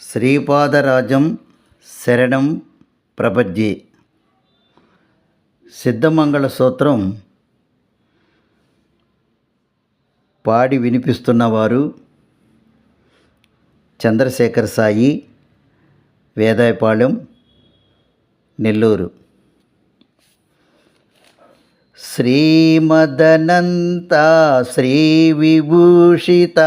శ్రీపాదరాజం శరణం ప్రపద్యే. సిద్ధమంగళ స్తోత్రం పాడి వినిపిస్తున్నవారు చంద్రశేఖర సాయి, వేదాయపాళెం, నెల్లూరు. శ్రీమదనంత శ్రీ విభూషిత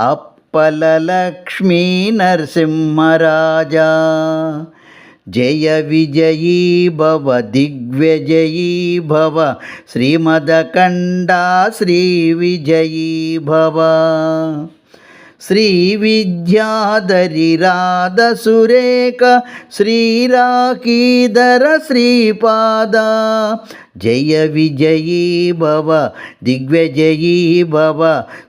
అప్పలలక్ష్మీ నరసింహరాజా, జయ విజయీ భవ దిగ్విజయీ భవ, శ్రీమదకండా శ్రీ విజయీ భవ. శ్రీ విద్యాధరి రాధ సురేఖ శ్రీరాకీధర శ్రీపాద, జయ విజయీ భవ దిగ్విజయీ భవ,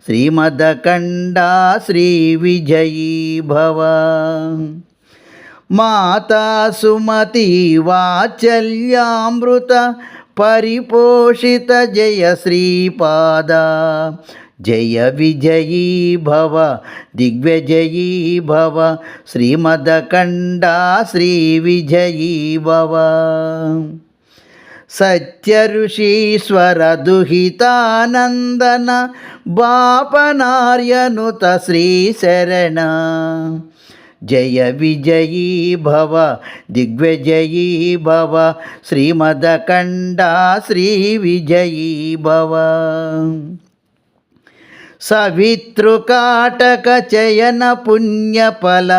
శ్రీమదకండా శ్రీ విజయీ భవ. మాతా సుమతి వాత్సల్యామృత పరిపోషిత జయ శ్రీపాద, జయ విజయీ భవ దిగ్విజయీ భవ, శ్రీమదకండా శ్రీ విజయీ భవ. సత్య ఋషీశ్వర దుహితానందన బాపనార్యనుత శ్రీ శరణ, జయ విజయీ భవ దిగ్విజయీ భవ, శ్రీమదకండా శ్రీ విజయీ భవ. సవితృకాటక చయన పుణ్యఫల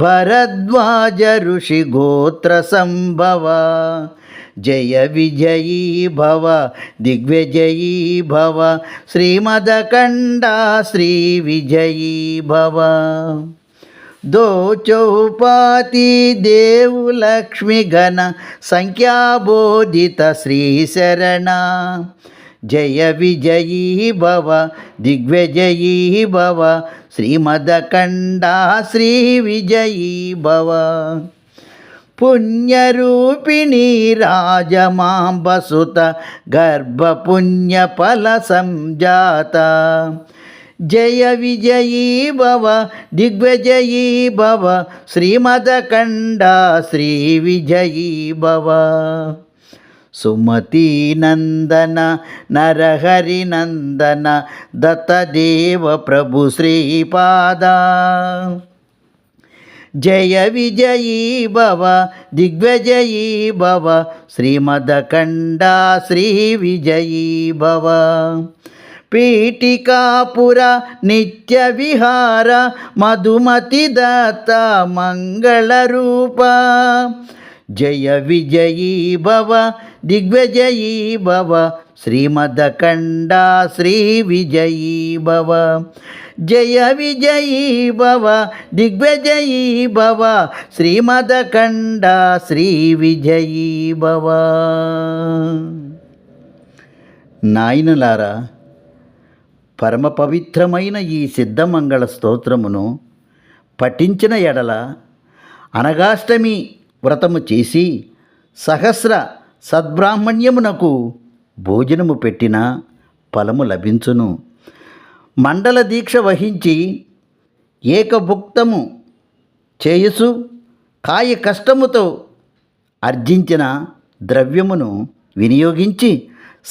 భరద్వాజ ఋషి గోత్ర సంభవ, జయ విజయీ భవ దిగ్విజయీ భవ, శ్రీమదకండా శ్రీ విజయీ భవ. దో చౌపాతి దేవు లక్ష్మి గణ సంఖ్యాబోధిత శ్రీ శరణ, జయ విజయీ భవ దిగ్విజయీ భవ, శ్రీమదకండా శ్రీ విజయీ భవ. పుణ్యరూపిణీ రాజమాంబసుత గర్భపుణ్యఫల సంజాత, జయ విజయీ భవ దిగ్విజయీ భవ, శ్రీమదకండా శ్రీ విజయీ భవ. సుమతీ నందన నరహరి నందన దత్తదేవ ప్రభు శ్రీపాద, జయ విజయీ భవ దిగ్విజయీ భవ, శ్రీమదకండా శ్రీ విజయీ భవ. పీఠికాపుర నిత్య విహార మధుమతి దత్త మంగళరూప, జయ విజయీ భవ దిగ్విజయీ భవ, శ్రీమదకండా శ్రీ విజయీ భవ. జయ విజయీ భవ దిగ్విజయీ భవ, శ్రీమదకండా శ్రీ విజయీ భవ. నాయనలారా, పరమ పవిత్రమైన ఈ సిద్ధమంగళ స్తోత్రమును పఠించిన ఎడల అనగాష్టమి వ్రతము చేసి సహస్ర సద్బ్రాహ్మణ్యమునకు భోజనము పెట్టిన ఫలము లభించును. మండల దీక్ష వహించి ఏకభుక్తము చేయుసు కాయ కష్టముతో అర్జించిన ద్రవ్యమును వినియోగించి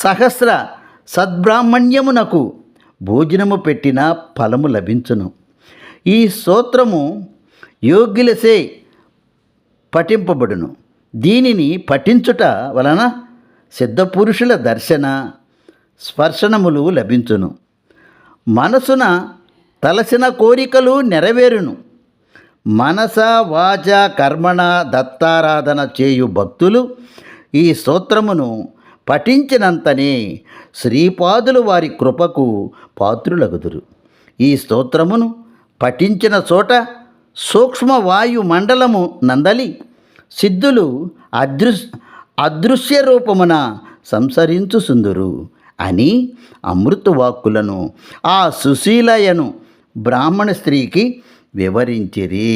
సహస్ర సద్బ్రాహ్మణ్యమునకు భోజనము పెట్టిన ఫలము లభించును. ఈ స్తోత్రము యోగ్యులసే పఠింపబడును. దీనిని పఠించుట వలన సిద్ధపురుషుల దర్శన స్పర్శనములు లభించును. మనసున తలసిన కోరికలు నెరవేరును. మనస వాచ కర్మణ దత్తారాధన చేయు భక్తులు ఈ స్తోత్రమును పఠించినంతనే శ్రీపాదులు వారి కృపకు పాత్రులగుదురు. ఈ స్తోత్రమును పఠించిన చోట సూక్ష్మ వాయు మండలము నందలి సిద్ధులు అదృశ్య రూపమున సంసరించుసుందురు అని అమృతవాక్కులను ఆ సుశీలయను బ్రాహ్మణ స్త్రీకి వివరించిరి.